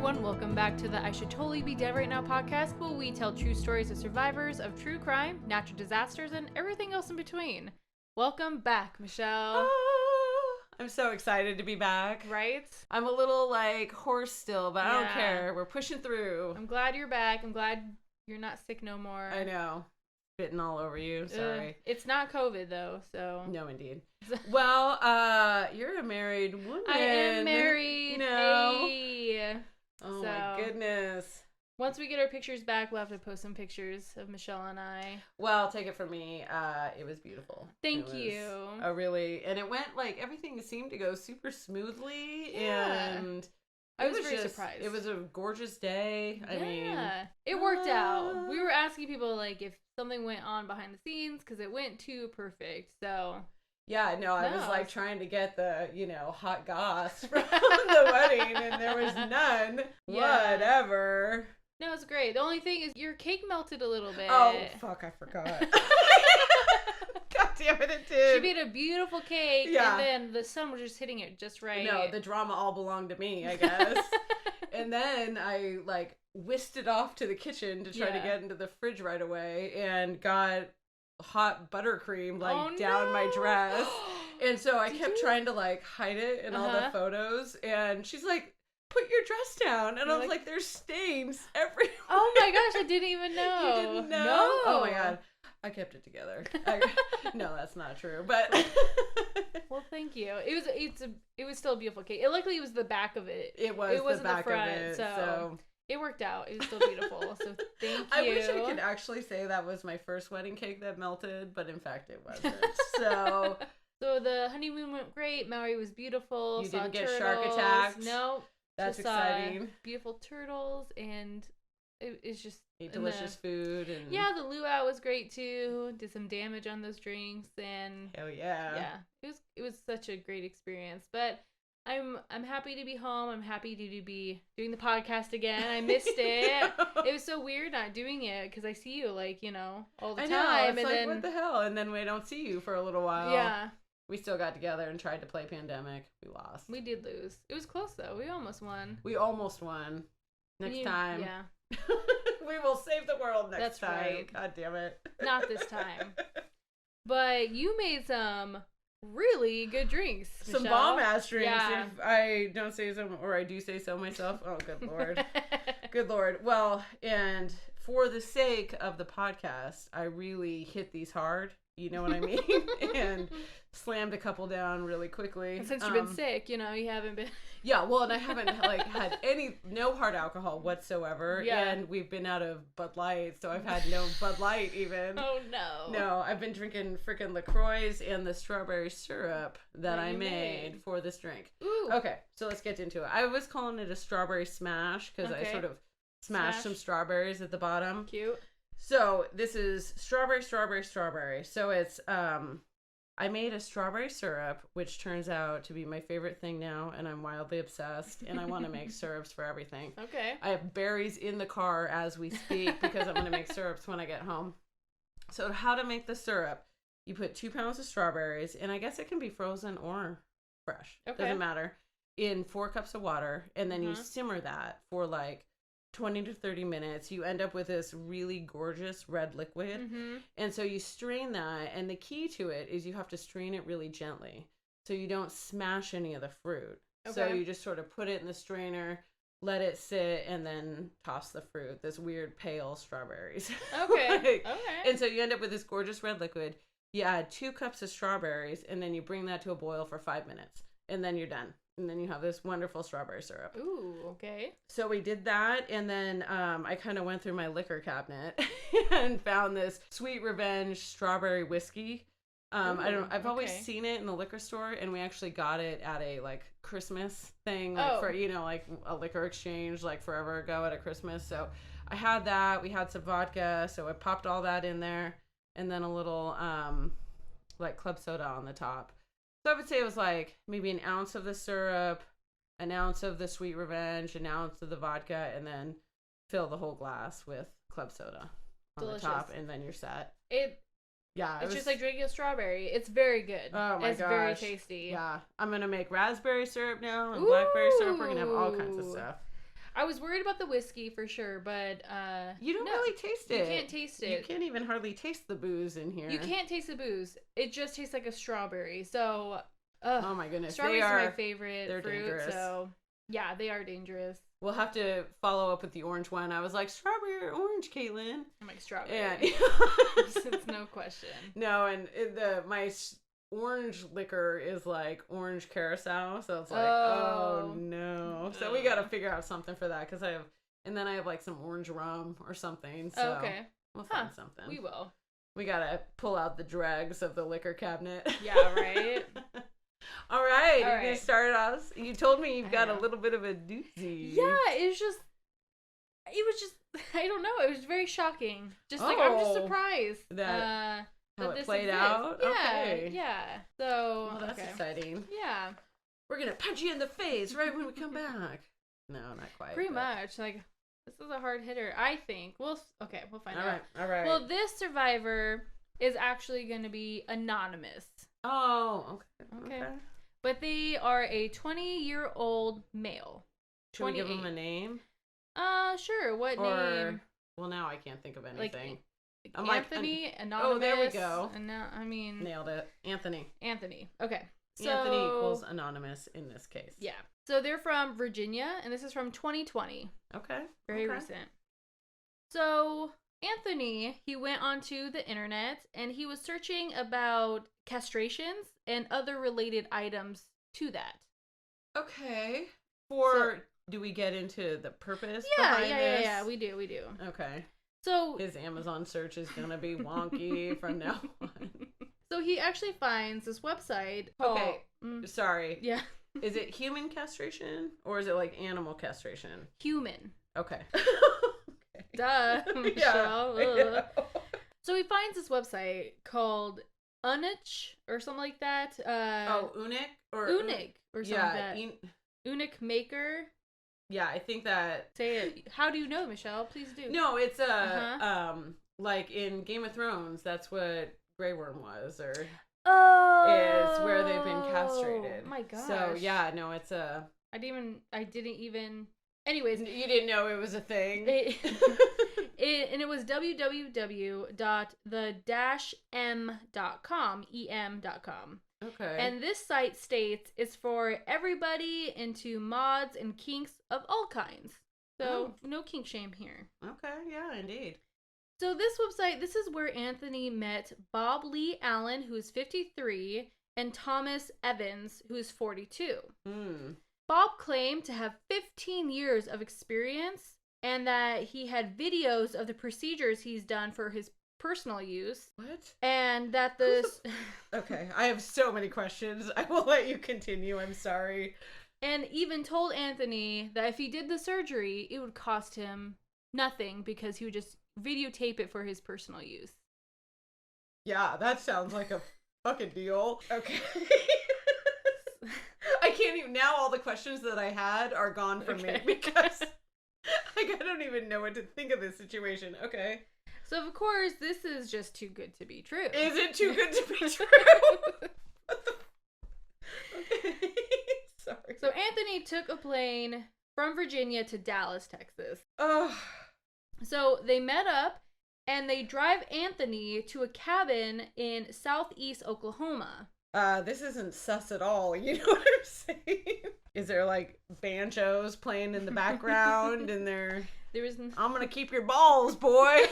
everyone, welcome back to the I Should Totally Be Dead Right Now podcast, where we tell true stories of survivors of true crime, natural disasters, and everything else in between. Welcome back, Michelle. I'm so excited to be back. Right? I'm a little hoarse still, but I don't care. We're pushing through. I'm glad you're back. I'm glad you're not sick no more. I know. Spitting all over you. Sorry. It's not COVID though, so. No, indeed. Well, you're a married woman. I am married. No. Hey. Oh my goodness. Once we get our pictures back, we'll have to post some pictures of Michelle and I. Well, take it from me. It was beautiful. Thank you. And it went everything seemed to go super smoothly. Yeah. And I was very surprised. It was a gorgeous day. I mean, it worked out. We were asking people if something went on behind the scenes because it went too perfect. So yeah, no, I was trying to get the hot goss from the wedding, and there was none. Yeah. Whatever. No, it's great. The only thing is your cake melted a little bit. Oh fuck, I forgot. God damn it did. She made a beautiful cake, and then the sun was just hitting it just right. No, the drama all belonged to me, I guess. And then I whisked it off to the kitchen to try to get into the fridge right away, and got hot buttercream down my dress. And so I kept trying to hide it in all the photos, and she's like, put your dress down. And I was like, there's stains everywhere. Oh my gosh, I didn't even know. You didn't know? No. Oh my god. I kept it together. No, that's not true. But well, thank you. It was still a beautiful cake. Luckily, it was the back of it. It wasn't the back front, of it. So it worked out. It was still beautiful. So thank you. I wish I could actually say that was my first wedding cake that melted, but in fact, it wasn't. So the honeymoon went great. Maui was beautiful. You didn't get shark attacked. No. That's exciting. Beautiful turtles, and it's just ate delicious food. And yeah, the luau was great too. Did some damage on those drinks, and hell yeah, it was such a great experience. But I'm happy to be home. I'm happy to be doing the podcast again. I missed it. It was so weird not doing it because I see you all the time. It's and then what the hell? And then we don't see you for a little while. Yeah. We still got together and tried to play Pandemic. We lost. We did lose. It was close, though. We almost won. Next time. Yeah. We will save the world next time. That's right. God damn it. Not this time. But you made some really good drinks, Michelle. Some bomb-ass drinks, yeah. if I don't say so, or I do say so myself. Oh, good Lord. Good Lord. Well, and for the sake of the podcast, I really hit these hard. You know what I mean? And slammed a couple down really quickly. And since you've been sick, you haven't been. Yeah, well, and I haven't had no hard alcohol whatsoever. Yeah. And we've been out of Bud Light, so I've had no Bud Light even. Oh no. No, I've been drinking freaking LaCroix and the strawberry syrup that I made for this drink. Ooh. Okay, so let's get into it. I was calling it a strawberry smash because I sort of smashed some strawberries at the bottom. Cute. So this is strawberry. So it's I made a strawberry syrup, which turns out to be my favorite thing now, and I'm wildly obsessed, and I want to make syrups for everything. Okay. I have berries in the car as we speak because I'm going to make syrups when I get home. So how to make the syrup? You put 2 pounds of strawberries, and I guess it can be frozen or fresh. Okay. Doesn't matter. In 4 cups of water, and then you simmer that for 20 to 30 minutes. You end up with this really gorgeous red liquid. Mm-hmm. And so you strain that, and the key to it is you have to strain it really gently so you don't smash any of the fruit. Okay. So you just sort of put it in the strainer, let it sit, and then toss the fruit, this weird pale strawberries. Okay. Okay. And so you end up with this gorgeous red liquid. You add 2 cups of strawberries, and then you bring that to a boil for 5 minutes, and then you're done. And then you have this wonderful strawberry syrup. Ooh, okay. So we did that, and then I kind of went through my liquor cabinet and found this Sweet Revenge strawberry whiskey. I've always seen it in the liquor store, and we actually got it at a Christmas thing, for a liquor exchange forever ago at a Christmas. So I had that. We had some vodka, so I popped all that in there, and then a little club soda on the top. So I would say it was maybe an ounce of the syrup, an ounce of the Sweet Revenge, an ounce of the vodka, and then fill the whole glass with club soda on the top, and then you're set. It's just like drinking a strawberry. It's very good. Oh my gosh. It's very tasty. Yeah. I'm going to make raspberry syrup now and blackberry syrup. We're going to have all kinds of stuff. I was worried about the whiskey for sure, but you don't really taste it. You can't taste it. You can't even hardly taste the booze in here. You can't taste the booze. It just tastes like a strawberry. So, oh my goodness, strawberries are my favorite fruit. Dangerous. So, yeah, they are dangerous. We'll have to follow up with the orange one. I was like, strawberry or orange, Caitlin? I'm like, strawberry. Yeah. It's no question. No, and my orange liquor is like orange curacao, so it's like, oh no. So we got to figure out something for that, because I have like some orange rum or something. So okay. We'll find something. We will. We got to pull out the dregs of the liquor cabinet. Yeah, right? All right, you're going to start us. You told me you've got a little bit of a doozy. Yeah, it was just, I don't know. It was very shocking. Just like, I'm just surprised. That how it played exists. out? Yeah, okay. yeah. So, well, that's exciting. Yeah. We're going to punch you in the face right when we come back. No, not quite. Pretty much. Like, this is a hard hitter, I think. We'll find out. All right. Well, this survivor is actually going to be anonymous. Oh, okay. But they are a 20-year-old male. Should we give him a name? Sure. What name? Well, now I can't think of anything. Like Anthony, anonymous. Oh, there we go. And now, nailed it. Anthony. Okay. So, Anthony equals anonymous in this case. Yeah. So they're from Virginia, and this is from 2020. Okay. Very recent. So Anthony, he went onto the internet, and he was searching about castrations and other related items to that. Okay. Do we get into the purpose behind this? Yeah, we do. Okay. So his Amazon search is going to be wonky from now on. So he actually finds this website called... Okay. Sorry. Yeah. Is it human castration or is it like animal castration? Human. Okay. Okay. Duh, Michelle. Yeah. So he finds this website called Unich or something like that. Unic? Unic or something like that. Unic Maker. Yeah, I think that... Say it. How do you know, Michelle? Please do. No, it's like in Game of Thrones, that's what Grey Worm was, or is where they've been castrated. My gosh. So yeah, no, it's a... I didn't even... Anyways. You didn't know it was a thing? And it was www.the-m.com, em.com. Okay. And this site states it's for everybody into mods and kinks of all kinds. So no kink shame here. Okay, yeah, indeed. So this website, this is where Anthony met Bob Lee Allen, who is 53, and Thomas Evans, who is 42. Bob claimed to have 15 years of experience and that he had videos of the procedures he's done for his personal use. What? And that this... Okay, I have so many questions. I will let you continue. I'm sorry. And even told Anthony that if he did the surgery, it would cost him nothing because he would just videotape it for his personal use. Yeah, that sounds like a fucking deal. Okay. I can't even... Now all the questions that I had are gone from me because I don't even know what to think of this situation. Okay. So, of course, this is just too good to be true. Is it too good to be true? What the... Okay. Sorry. So, Anthony took a plane from Virginia to Dallas, Texas. Oh. So, they met up, and they drive Anthony to a cabin in southeast Oklahoma. This isn't sus at all. You know what I'm saying? Is there, like, banjos playing in the background, and they're... I'm gonna keep your balls, boy.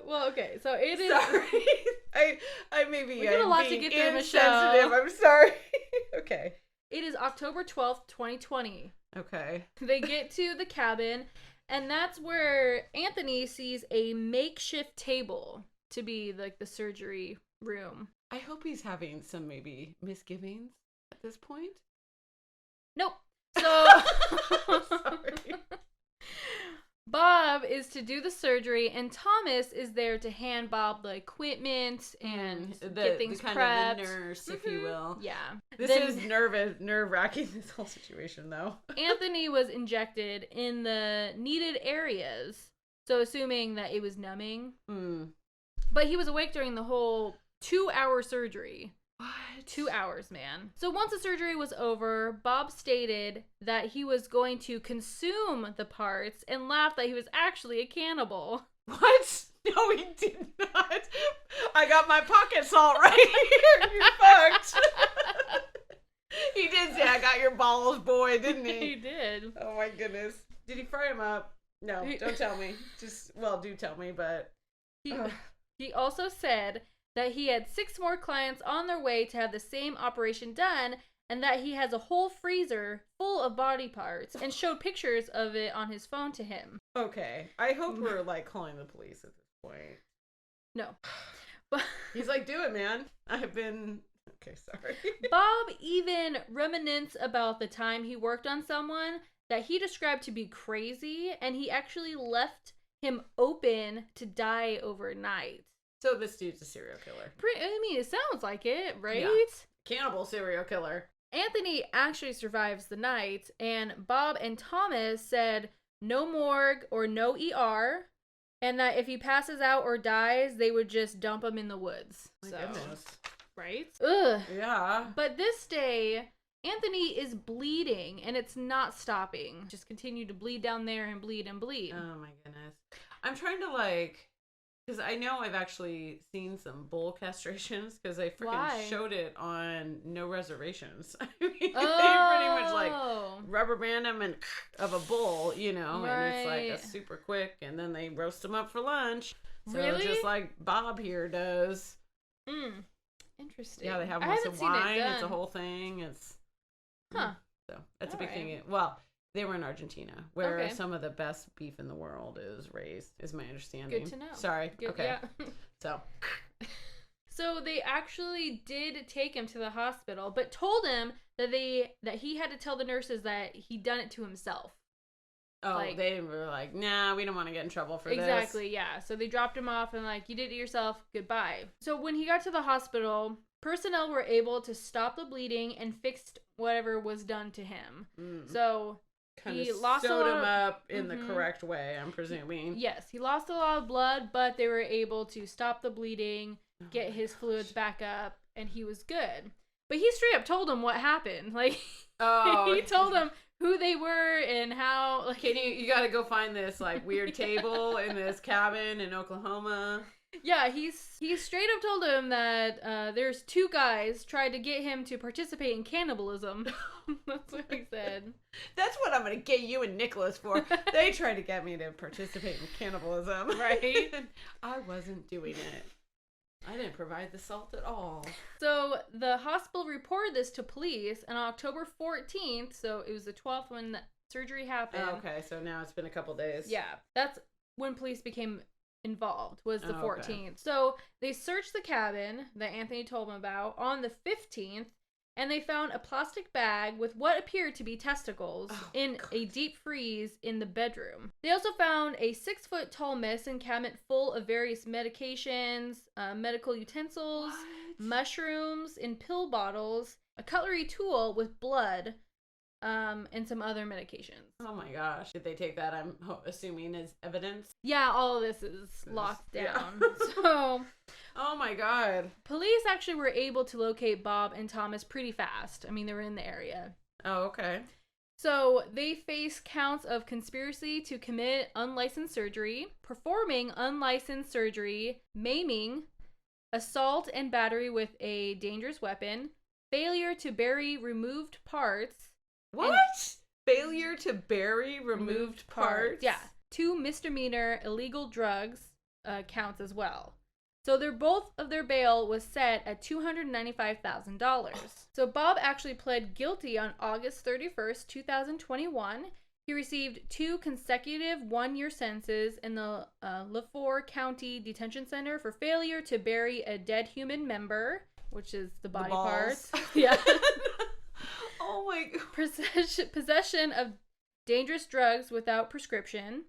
Well, okay, so it is. Sorry, I maybe we got a lot to get through, Michelle. I'm sorry. Okay. It is October 12th, 2020. Okay. They get to the cabin, and that's where Anthony sees a makeshift table to be like the surgery room. I hope he's having some maybe misgivings at this point. Nope. So sorry. Bob is to do the surgery, and Thomas is there to hand Bob the equipment and get things kind prepped. Of the nurse, if you will. Yeah. This is nerve-wracking, this whole situation, though. Anthony was injected in the needed areas, so assuming that it was numbing. But he was awake during the whole 2-hour surgery. What? 2 hours, man. So once the surgery was over, Bob stated that he was going to consume the parts and laughed that he was actually a cannibal. What? No, he did not. I got my pocket salt right here. You're fucked. He did say, I got your balls, boy, didn't he? He did. Oh, my goodness. Did he fry him up? No, don't tell me. Do tell me, but... He also said that he had 6 more clients on their way to have the same operation done, and that he has a whole freezer full of body parts, and showed pictures of it on his phone to him. Okay. I hope we're, like, calling the police at this point. No. But he's like, do it, man. I've been... Okay, sorry. Bob even reminisced about the time he worked on someone that he described to be crazy, and he actually left him open to die overnight. So this dude's a serial killer. I mean, it sounds like it, right? Yeah. Cannibal serial killer. Anthony actually survives the night, and Bob and Thomas said no morgue or no ER, and that if he passes out or dies, they would just dump him in the woods. My goodness. Right? Ugh. Yeah. But this day, Anthony is bleeding, and it's not stopping. Just continue to bleed down there and bleed and bleed. Oh my goodness. I'm trying to because I know I've actually seen some bull castrations because they freaking showed it on No Reservations. I mean, they pretty much rubber band them and of a bull, and it's like a super quick, and then they roast them up for lunch. So really? Just like Bob here does. Interesting. Yeah, they have them with some wine. It's a whole thing. It's so that's a big thing. Well, they were in Argentina, where some of the best beef in the world is raised, is my understanding. Good to know. Sorry. Okay. Yeah. So they actually did take him to the hospital, but told him that he had to tell the nurses that he'd done it to himself. Oh, they were like, nah, we don't want to get in trouble for this. Exactly, yeah. So they dropped him off and you did it yourself, goodbye. So when he got to the hospital, personnel were able to stop the bleeding and fixed whatever was done to him. So he lost sewed him up in the correct way, I'm presuming. Yes, he lost a lot of blood, but they were able to stop the bleeding, get his fluids back up, and he was good. But he straight up told him what happened. He told him who they were and how. Can you got to go find this weird table in this cabin in Oklahoma. Yeah, he straight up told him that there's 2 guys tried to get him to participate in cannibalism. That's what he said. That's what I'm going to get you and Nicholas for. They tried to get me to participate in cannibalism. Right? I wasn't doing it. I didn't provide the salt at all. So the hospital reported this to police on October 14th, so it was the 12th when the surgery happened. Oh, okay, so now it's been a couple days. Yeah, that's when police became involved, was the 14th. Okay. So they searched the cabin that Anthony told them about on the 15th, and they found a plastic bag with what appeared to be testicles in a deep freeze in the bedroom. They also found a 6-foot-tall medicine cabinet full of various medications, medical utensils, mushrooms in pill bottles, a cutlery tool with blood, and some other medications. Oh my gosh. Did they take that, I'm assuming, as evidence? Yeah, all of this is locked down. So... Oh my god. Police actually were able to locate Bob and Thomas pretty fast. I mean, they were in the area. Oh, okay. So they face counts of conspiracy to commit unlicensed surgery, performing unlicensed surgery, maiming, assault and battery with a dangerous weapon, failure to bury removed parts. What? Failure to bury removed parts? Yeah. 2 misdemeanor illegal drugs counts as well. So both of their bail was set at $295,000. So Bob actually pled guilty on August 31st, 2021. He received 2 consecutive 1-year sentences in the LaFleur County Detention Center for failure to bury a dead human member, which is the body parts. Yeah. Oh my god. Possession of dangerous drugs without prescription.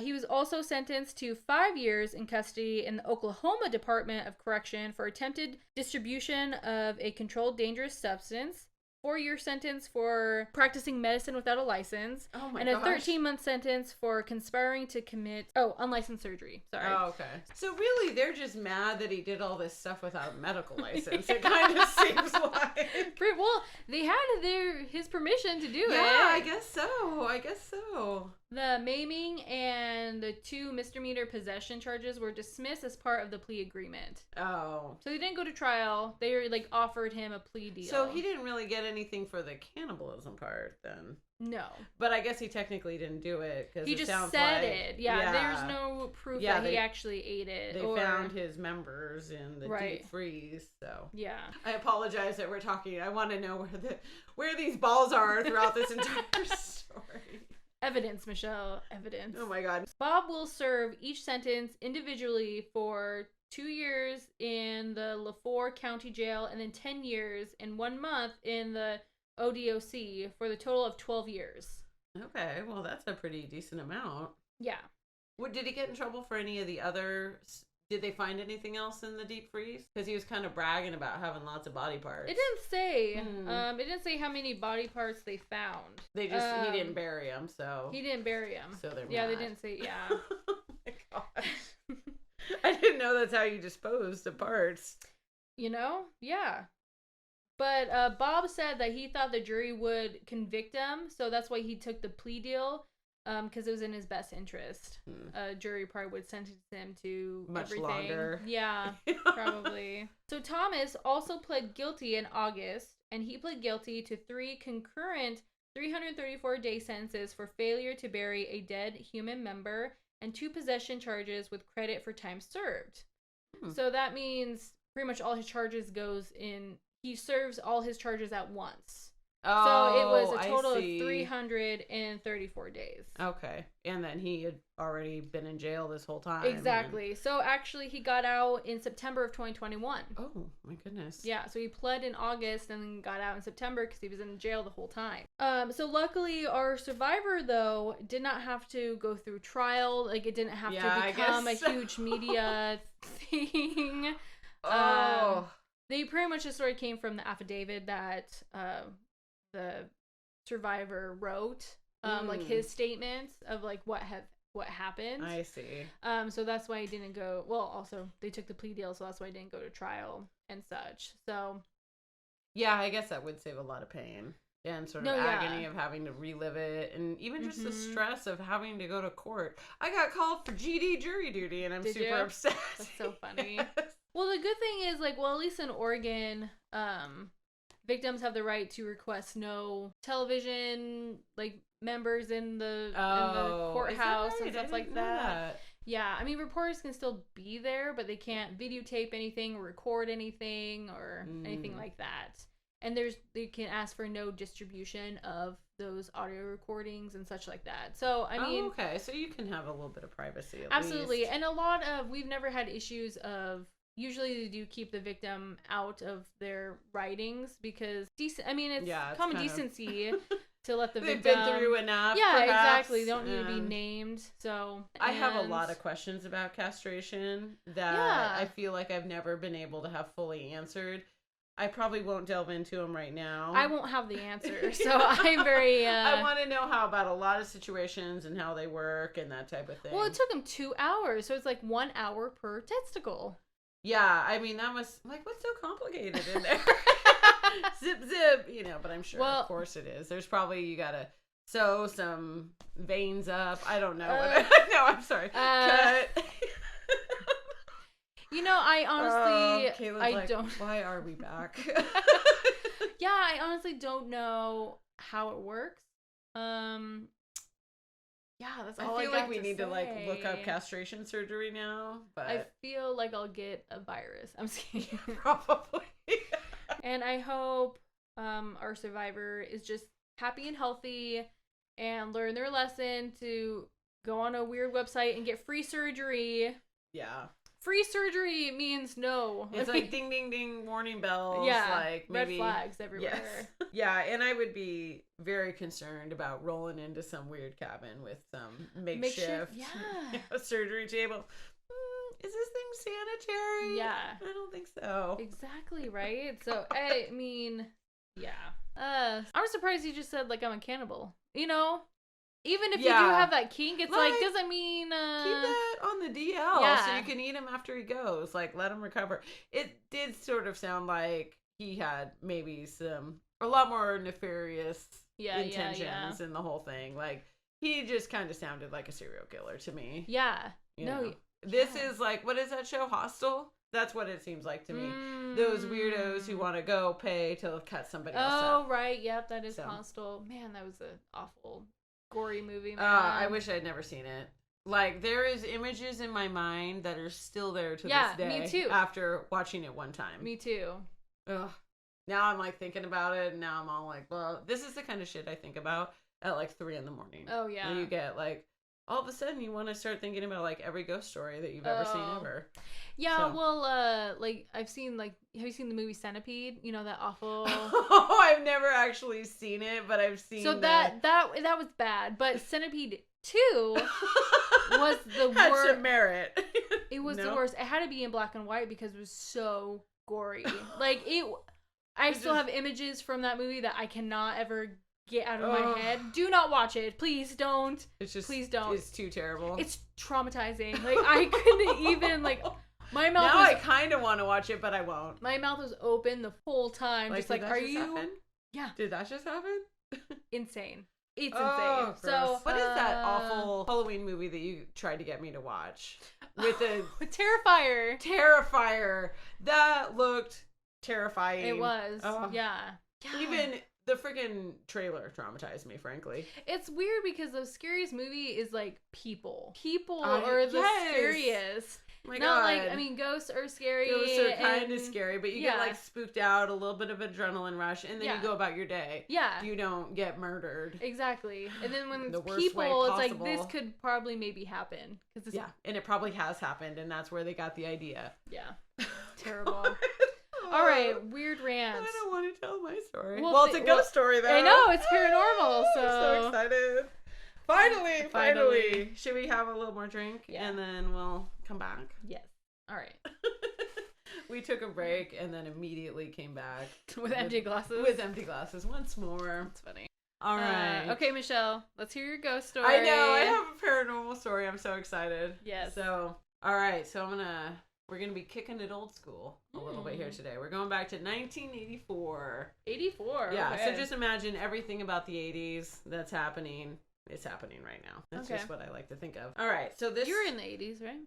He was also sentenced to 5 years in custody in the Oklahoma Department of Correction for attempted distribution of a controlled dangerous substance, 4-year sentence for practicing medicine without a license. Oh my and gosh. a 13-month sentence for conspiring to commit unlicensed surgery. Sorry. Oh, okay. So really, they're just mad that he did all this stuff without a medical license. It kind of seems like. Well, they had his permission to do it. Yeah, I guess so. The maiming and the 2 misdemeanor possession charges were dismissed as part of the plea agreement. Oh. So they didn't go to trial. They like offered him a plea deal. So he didn't really get anything for the cannibalism part then. No. But I guess he technically didn't do it because he just said it. Yeah, there's no proof that he actually ate it. They found his members in the deep freeze. So yeah, I apologize that we're talking. I want to know where these balls are throughout this entire story. Evidence, Michelle. Evidence. Oh my God. Bob will serve each sentence individually for 2 years in the LaFleur County Jail and then 10 years and 1 month in the ODOC for the total of 12 years. Okay, well that's a pretty decent amount. Yeah. Did he get in trouble for any of the other... Did they find anything else in the deep freeze? Because he was kind of bragging about having lots of body parts. It didn't say. It didn't say how many body parts they found. They just he didn't bury them, so he didn't bury them. So they're they mad. didn't say. Yeah. Oh my gosh! I didn't know that's how you disposed of parts. Yeah. But Bob said that he thought the jury would convict him, so that's why he took the plea deal. Because it was in his best interest. A jury probably would sentence him to much everything. Longer. Yeah, probably. So Thomas also pled guilty in August, and he pled guilty to 3 concurrent 334-day sentences for failure to bury a dead human member and 2 possession charges with credit for time served. So that means pretty much all his charges goes in. He serves all his charges at once. Oh, so it was a total of 334 days. Okay. And then he had already been in jail this whole time. Exactly. So actually he got out in September of 2021. Oh, my goodness. Yeah, so he pled in August and then got out in September because he was in jail the whole time. So luckily our survivor, though, did not have to go through trial. Like, it didn't have to become a huge media thing. They pretty much the story came from the affidavit that the survivor wrote, like his statements of like what happened. I see. So that's why he didn't go. Well, also they took the plea deal, so that's why he didn't go to trial and such. So yeah, I guess that would save a lot of pain and sort of agony of having to relive it, and even just the stress of having to go to court. I got called for GD jury duty, and I'm super upset. That's so funny. Yes. Well, the good thing is, like, well, at least in Oregon, victims have the right to request no television, like, members in the courthouse and stuff like that. Yeah, I mean, reporters can still be there, but they can't videotape anything or record anything or anything like that. And they can ask for no distribution of those audio recordings and such like that. So, I mean... okay, so you can have a little bit of privacy at absolutely. least. And we've never had issues of... Usually they do keep the victim out of their writings because it's common decency to let the victim... They've been through enough, yeah, perhaps, exactly. They don't need to be named. So I have a lot of questions about castration that I feel like I've never been able to have fully answered. I probably won't delve into them right now. I won't have the answer, so I'm very... I want to know how about a lot of situations and how they work and that type of thing. Well, it took them 2 hours, so it's like 1 hour per testicle. Yeah, I mean, that was, like, what's so complicated in there? Zip, zip, but I'm sure, of course it is. There's probably, you gotta sew some veins up. I don't know. No, I'm sorry. Cut. I honestly, I don't. Why are we back? Yeah, I honestly don't know how it works. Yeah, that's all I feel like we need to like look up castration surgery now, but I feel like I'll get a virus. I'm just kidding. Probably. And I hope our survivor is just happy and healthy and learn their lesson to go on a weird website and get free surgery. Yeah. Free surgery means no. It's like ding, ding, ding, warning bells. Yeah, like maybe, red flags everywhere. Yes. Yeah, and I would be very concerned about rolling into some weird cabin with some makeshift surgery table. Is this thing sanitary? Yeah. I don't think so. Exactly, right? So, I mean, yeah. I'm surprised you just said, like, I'm a cannibal. You know? Even if you do have that kink, it's like doesn't mean keep that on the DL so you can eat him after he goes. Like, let him recover. It did sort of sound like he had maybe a lot more nefarious intentions in the whole thing. Like, he just kind of sounded like a serial killer to me. Yeah. This is like, what is that show, Hostel? That's what it seems like to me. Those weirdos who want to go pay to cut somebody else up. Oh, right. Yep, that is Hostel. Man, that was an awful, gory movie, man. I wish I'd never seen it. Like, there is images in my mind that are still there to this day. Me too. After watching it one time. Me too. Ugh. Now I'm, like, thinking about it, and now I'm all like, well, this is the kind of shit I think about at, like, 3 a.m. Oh, yeah. When you get, like, all of a sudden you want to start thinking about, like, every ghost story that you've ever seen ever. Yeah, well, like, I've seen, like, have you seen the movie Centipede? You know, that awful... Oh, I've never actually seen it, but I've seen that was bad, but Centipede 2 was the worst. Had some merit. It was the worst. It had to be in black and white because it was so gory. Like, I still have images from that movie that I cannot ever get out of my head. Do not watch it. Please don't. Please don't. It's too terrible. It's traumatizing. Like, I couldn't even, like, my mouth I kind of want to watch it, but I won't. My mouth was open the whole time. Just like, are you... Happen? Yeah. Did that just happen? Insane. It's insane. Gross. So, what is that awful Halloween movie that you tried to get me to watch? With the... Terrifier. Terrifier. That looked terrifying. It was. Yeah. Even the freaking trailer traumatized me, frankly. It's weird because the scariest movie is like people. People are the scariest. Oh my Not God. like, I mean, ghosts are scary. Ghosts are kind of scary, but you get like spooked out, a little bit of adrenaline rush, and then you go about your day. Yeah. You don't get murdered. Exactly. And then when it's people, it's like, this could probably maybe happen. And it probably has happened, and that's where they got the idea. Yeah. Terrible. All right, weird rants. I don't want to tell my story. Well, it's a ghost story, though. I know, it's paranormal, so... I'm so excited. Finally. Should we have a little more drink? Yeah. And then we'll come back? Yes. All right. We took a break and then immediately came back. With empty glasses? With empty glasses. Once more. That's funny. All right. Okay, Michelle, let's hear your ghost story. I know. I have a paranormal story. I'm so excited. Yes. So, all right. So we're going to be kicking it old school a little bit here today. We're going back to 1984. 84? Yeah. Okay. So just imagine everything about the 80s that's happening. It's happening right now. That's just what I like to think of. All right. So you were in the 80s, right?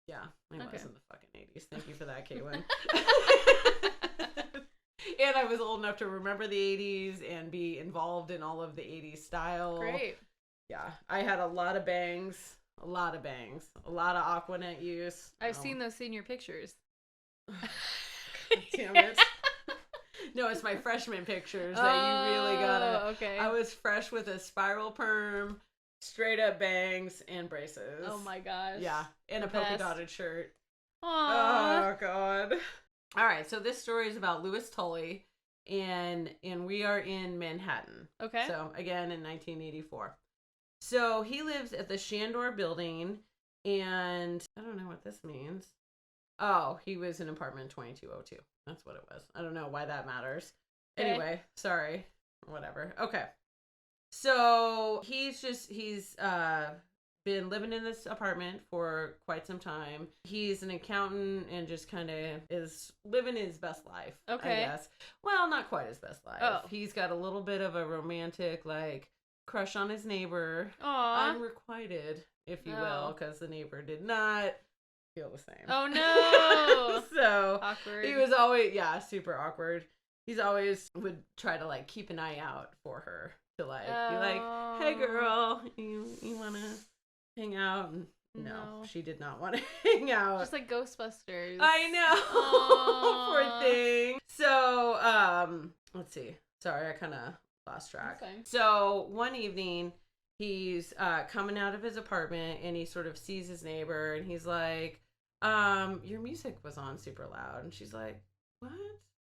Yeah. I was in the fucking 80s. Thank you for that, Caitlin. And I was old enough to remember the 80s and be involved in all of the 80s style. Great. Yeah. I had a lot of bangs. A lot of Aquanet use. I've seen those senior pictures. Damn it. No, it's my freshman pictures that you really gotta. Okay. I was fresh with a spiral perm, straight up bangs, and braces. Oh my gosh. Yeah. And a polka dotted shirt. Aww. Oh God. All right. So this story is about Louise Tolley, and we are in Manhattan. Okay. So again in 1984. So he lives at the Shandor building, and I don't know what this means. Oh, he was in apartment 2202. That's what it was. I don't know why that matters. Okay. Anyway, sorry. Whatever. Okay. So he's been living in this apartment for quite some time. He's an accountant and just kind of is living his best life. Okay. I guess. Well, not quite his best life. Oh. He's got a little bit of a romantic, like, crush on his neighbor. Aww. Unrequited, if you will, because the neighbor did not feel the same. Oh no. So awkward. He was always super awkward. He's always would try to like keep an eye out for her to like be like, hey girl, you wanna hang out? And no, she did not want to hang out. Just like Ghostbusters. I know. Poor thing. So let's see. Sorry, I kind of lost track. So one evening he's coming out of his apartment and he sort of sees his neighbor and he's like, your music was on super loud. And she's like, what?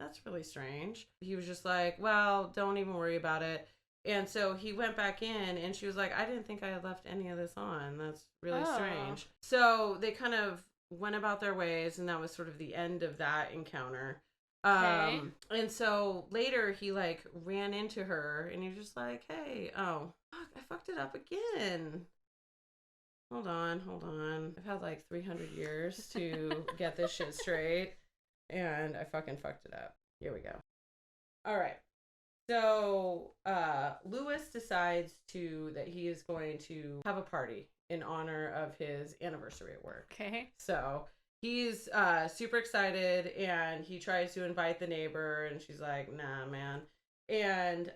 That's really strange. He was just like, well, don't even worry about it. And so he went back in and she was like, I didn't think I had left any of this on. That's really strange. So they kind of went about their ways and that was sort of the end of that encounter. Okay. And so later he like ran into her and he was just like, hey, oh, fuck, I fucked it up again. Hold on. I've had like 300 years to get this shit straight. And I fucking fucked it up. Here we go. All right. So Lewis decides that he is going to have a party in honor of his anniversary at work. Okay. So he's super excited and he tries to invite the neighbor and she's like, nah, man. And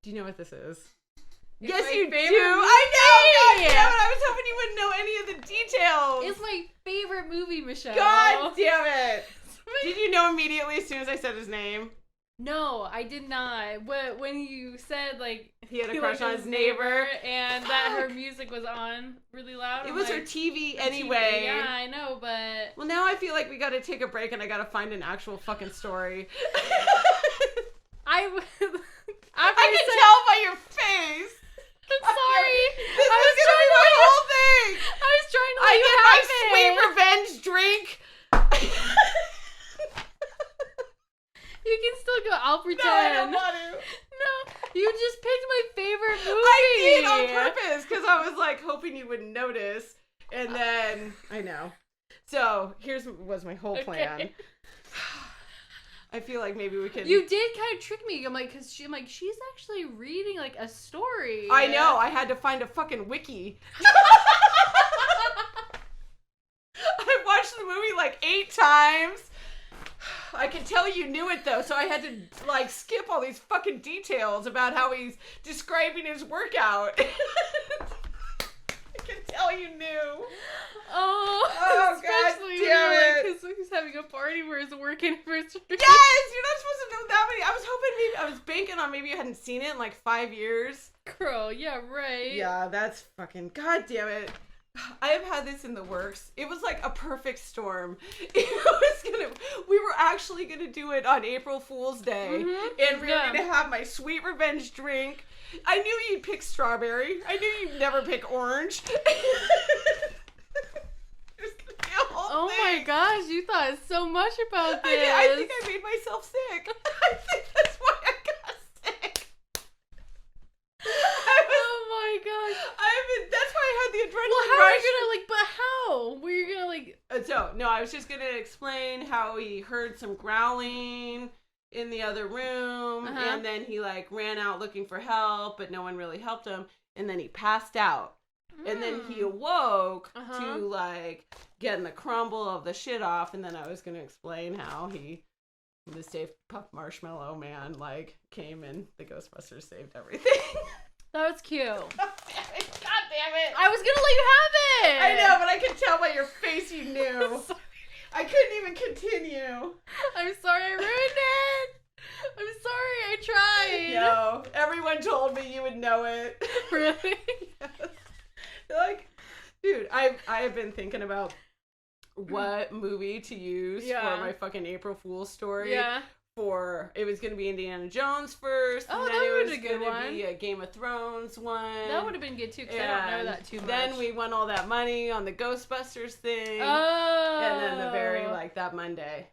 do you know what this is? It's yes, you do. movie. I know. God damn it. I was hoping you wouldn't know any of the details. It's my favorite movie, Michelle. God damn it. Did you know immediately as soon as I said his name? No, I did not. When you said, like, he had a crush on his neighbor and that her music was on really loud. It was her TV anyway. TV. Yeah, I know, but... Well, now I feel like we gotta take a break and I gotta find an actual fucking story. I can tell by your face. I'm sorry. This was gonna be my whole thing. I was trying to let you have it. Sweet revenge drink. You can still go. I'll pretend. No, I don't want to. No, you just picked my favorite movie. I did on purpose because I was like hoping you wouldn't notice, and then I know. So was my whole plan. Okay. I feel like maybe we could. You did kind of trick me. I'm like, she's actually reading like a story. I know. I had to find a fucking wiki. I watched the movie like 8 times. I could tell you knew it though, so I had to like skip all these fucking details about how he's describing his workout. I could tell you knew. Oh God damn it! Because he's having a party where his work anniversary. Yes, you're not supposed to know that many. I was hoping I was banking on maybe you hadn't seen it in like 5 years. Girl, yeah, right. Yeah, that's fucking. God damn it. I have had this in the works. It was like a perfect storm. We were actually gonna do it on April Fool's Day, and we were gonna have my sweet revenge drink. I knew you'd pick strawberry. I knew you'd never pick orange. Oh my gosh, you thought so much about this. I think I made myself sick. I think that's why I got sick. Oh my gosh. That's why I had the adrenaline Well, how rush. are you gonna, but how? Were you gonna, No, I was just gonna explain how he heard some growling in the other room, and then he, like, ran out looking for help, but no one really helped him, and then he passed out. And then he awoke to, like, getting the crumble of the shit off, and then I was gonna explain how the Stay Puft Marshmallow Man, like, came and the Ghostbusters saved everything. That was cute. God damn it. I was gonna let you have it. I know, but I could tell by your face you knew. I couldn't even continue. I'm sorry I ruined it. I'm sorry, I tried. No, everyone told me you would know it. Really? Yes. Like, dude, I have been thinking about what movie to use for my fucking April Fool's story. Yeah. It was going to be Indiana Jones first. Oh, and then that it would was have been a good going to one. be a Game of Thrones one. That would have been good too, because I don't know that too much. Then we won all that money on the Ghostbusters thing. Oh. And then that Monday,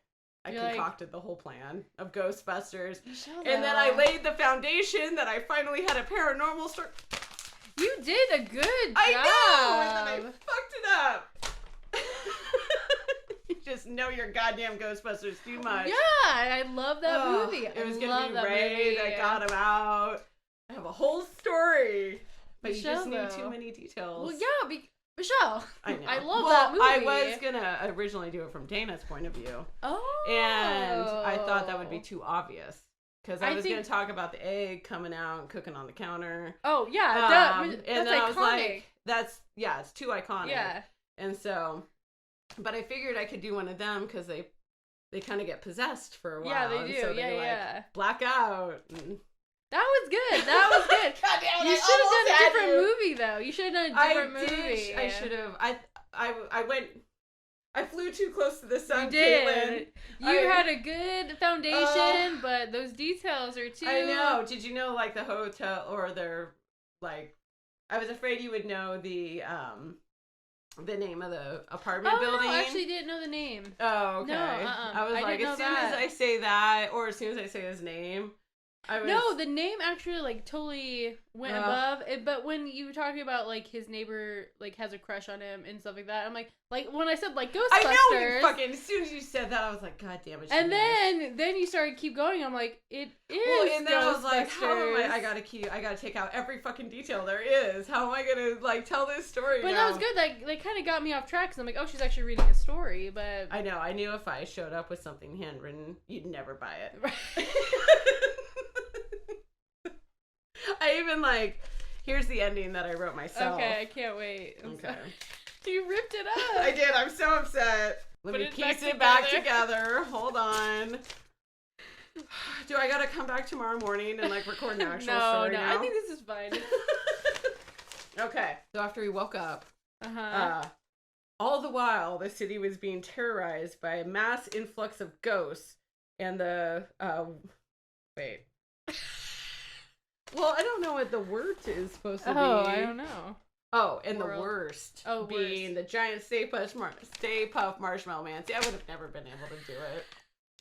I concocted the whole plan of Ghostbusters. And then I laid the foundation that I finally had a paranormal story. You did a good job. I know! And then I fucked it up. You just know your goddamn Ghostbusters too much. Yeah, I love that movie. It was going to be Ray that got him out. I have a whole story. But Michelle, you just need too many details. Well, yeah, Michelle. I know. I love that movie. I was going to originally do it from Dana's point of view. Oh. And I thought that would be too obvious. Because I was going to talk about the egg coming out and cooking on the counter. Oh, yeah. That's and then iconic. I was like, it's too iconic. Yeah. And so, but I figured I could do one of them because they kind of get possessed for a while. Yeah, they do. So they black out. And... That was good. That was good. God damn it, you should have done a different movie, though. You should have done a different movie. I should have. I flew too close to the sun, You did. Caitlin. You had a good foundation, but those details are too... I know. Did you know, like, the hotel or their, like... I was afraid you would know the the name of the apartment building. No, I actually didn't know the name. Oh, okay. No, I was like, as soon as I say that, or as soon as I say his name, No, the name actually, like, totally went above it, but when you were talking about, like, his neighbor, like, has a crush on him and stuff like that, I'm like, when I said, like, Ghostbusters. I know, as soon as you said that, I was like, God damn it. And then you started keep going, I'm like, it is and then I was like, how am I gotta take out every fucking detail there is. How am I gonna, like, tell this story But now? that was good, like, they kind of got me off track, because I'm like, oh, she's actually reading a story, but. I know, I knew if I showed up with something handwritten, you'd never buy it. Right. I even, like, here's the ending that I wrote myself. Okay, I can't wait. Okay. You ripped it up. I did. I'm so upset. Let me piece it back together. Hold on. Do I gotta come back tomorrow morning and, like, record an actual story now? I think this is fine. Okay. So after we woke up, all the while the city was being terrorized by a mass influx of ghosts and the, wait. Well, I don't know what the worst is supposed to be. Oh, I don't know. Oh, and the worst being worst. the giant Stay Puft Marshmallow Man. See, I would have never been able to do it.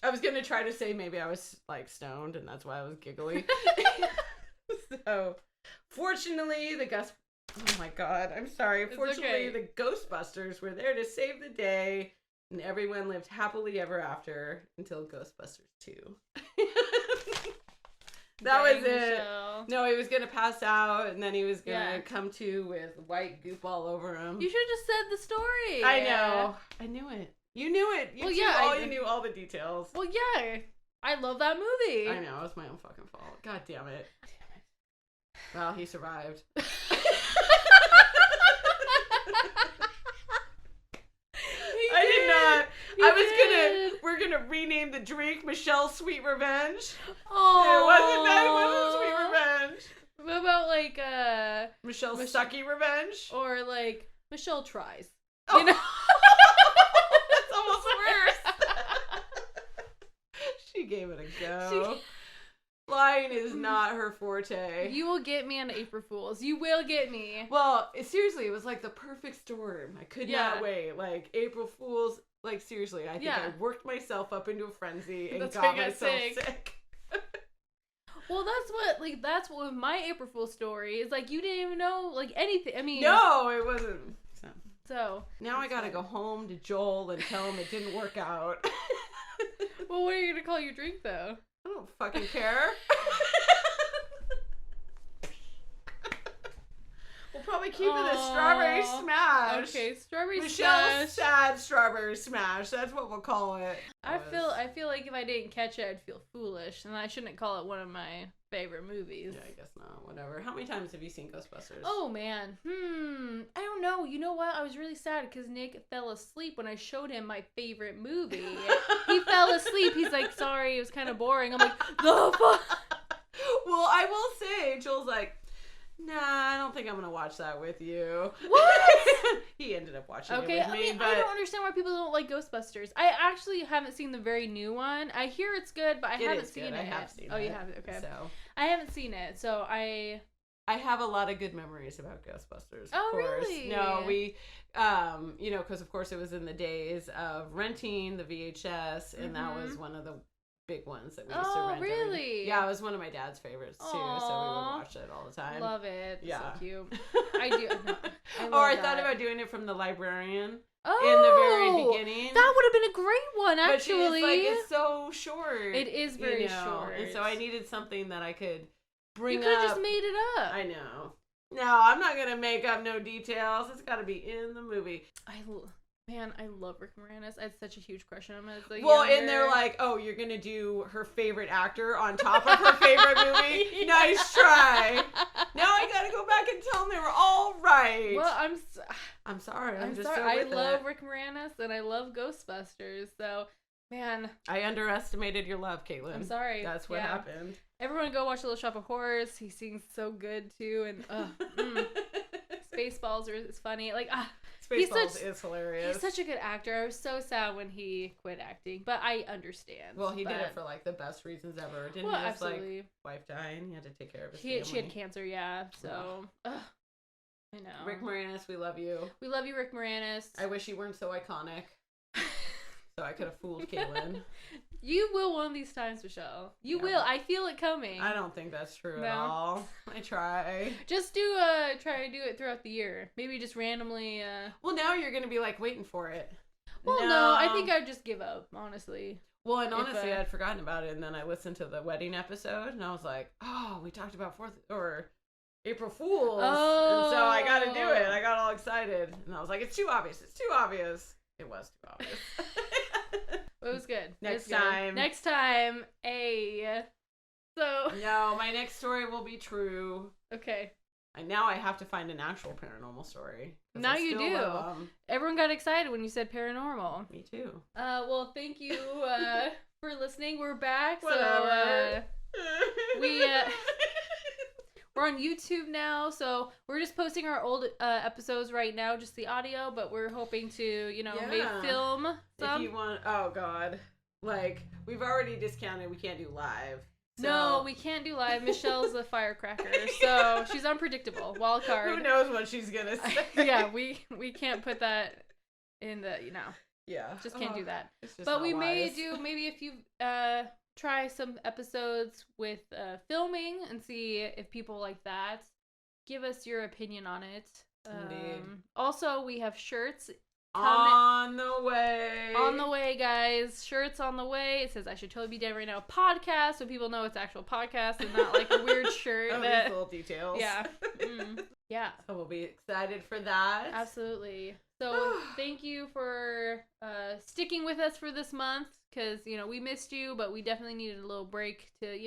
I was going to try to say maybe I was, like, stoned, and that's why I was giggly. So, fortunately, oh my God, I'm sorry. Fortunately, the Ghostbusters were there to save the day, and everyone lived happily ever after until Ghostbusters 2. That was it. Michelle. No, he was going to pass out, and then he was going to come to with white goop all over him. You should have just said the story. I know. I knew it. You knew it. You knew all the details. Well, yeah. I love that movie. I know. It was my own fucking fault. God damn it. Well, he survived. We're gonna rename the drink Michelle's Sweet Revenge. Oh, It wasn't Sweet Revenge. What about, like, Michelle's Sucky Revenge? Or, like, Michelle Tries. Oh. You know? That's almost worse. She gave it a go. Lying is not her forte. You will get me on April Fools. You will get me. Well, seriously, it was like the perfect storm. I could not wait. Like, April Fools, like, seriously, I think I worked myself up into a frenzy and got myself sick. Well, that's what my April Fool's story is. Like, you didn't even know, like, anything. I mean. No, it wasn't. So. Now I gotta go home to Joel and tell him it didn't work out. Well, what are you gonna call your drink, though? I don't fucking care. We'll probably keep it a strawberry smash. Okay, strawberry Michelle's smash. sad strawberry smash. That's what we'll call it. I feel like if I didn't catch it, I'd feel foolish, and I shouldn't call it one of my favorite movies. Yeah, I guess not. Whatever. How many times have you seen Ghostbusters? Oh man, I don't know. You know what? I was really sad because Nick fell asleep when I showed him my favorite movie. He fell asleep. He's like, "Sorry, it was kind of boring." I'm like, "The fuck." Well, I will say, Joel's like, nah, I don't think I'm gonna watch that with you. What? He ended up watching it with me. But I don't understand why people don't like Ghostbusters. I actually haven't seen the very new one. I hear it's good, but I haven't seen it. I have seen it. Oh, you have it? Okay. So I haven't seen it, so I have a lot of good memories about Ghostbusters. Oh, of course. really? No, we, because of course it was in the days of renting the VHS, and that was one of the big ones that we used to rent. Oh, really? Yeah, it was one of my dad's favorites too, so we would watch it all the time. Love it. Yeah. So cute. I do. I thought about doing it from the librarian. Oh, in the very beginning. That would have been a great one, actually. But it's so short. It is very short. And so I needed something that I could bring up. You could have just made it up. I know. No, I'm not going to make up no details. It's got to be in the movie. I love Rick Moranis. I had such a huge crush on him as a and they're like, oh, you're going to do her favorite actor on top of her favorite movie? Yeah. Nice try. Now I got to go back and tell them they were all right. Well, I'm sorry. I'm just sorry. So I love Rick Moranis and I love Ghostbusters. So, man. I underestimated your love, Caitlin. I'm sorry. That's what happened. Everyone go watch Little Shop of Horrors. He sings so good, too. And, Spaceballs is funny. Like, Spaceballs is hilarious. He's such a good actor. I was so sad when he quit acting, but I understand. Well, he did it for like the best reasons ever. Didn't he just like wife die and he had to take care of his family? She had cancer, yeah. So, I know. Rick Moranis, we love you. We love you, Rick Moranis. I wish you weren't so iconic. So I could have fooled Caitlin. You will one of these times, Michelle. You will. I feel it coming. I don't think that's true at all. I try. Just try to do it throughout the year. Maybe just randomly. Well, now you're going to be like waiting for it. Well, no, I think I'd just give up, honestly. Well, and honestly, I'd forgotten about it, and then I listened to the wedding episode, and I was like, oh, we talked about April Fools. Oh. And so I got to do it. I got all excited, and I was like, it's too obvious. It's too obvious. It was too obvious. It was good. Next time. So. No, my next story will be true. Okay. And now I have to find an actual paranormal story. Now you do. Everyone got excited when you said paranormal. Me too. Well, thank you for listening. We're back. Whatever. So we're on YouTube now, so we're just posting our old episodes right now, just the audio, but we're hoping to, maybe film some. If you want, oh God. Like, we've already discounted, we can't do live. So. No, we can't do live. Michelle's a firecracker, so she's unpredictable. Wild card. Who knows what she's gonna say? Yeah, we can't put that in the, Yeah. Just can't do that. But we may do, maybe if you try some episodes with filming and see if people like that. Give us your opinion on it. Indeed. Also, we have shirts. On the way. On the way, guys. Shirts on the way. It says I Should Totally Be Dead Right Now podcast, so people know it's actual podcast and not like a weird shirt. Oh, these little details. Yeah. Yeah. So we'll be excited for that. Absolutely. So thank you for sticking with us for this month, because, we missed you, but we definitely needed a little break to,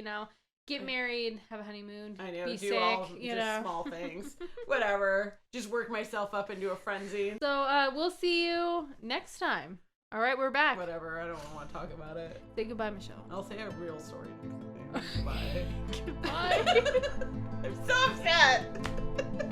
get married, have a honeymoon, I know, be do sick, all just small things. Whatever. Just work myself up into a frenzy. So we'll see you next time. All right, we're back. Whatever. I don't want to talk about it. Say goodbye, Michelle. I'll say a real story next time. Bye. Goodbye. I'm so upset.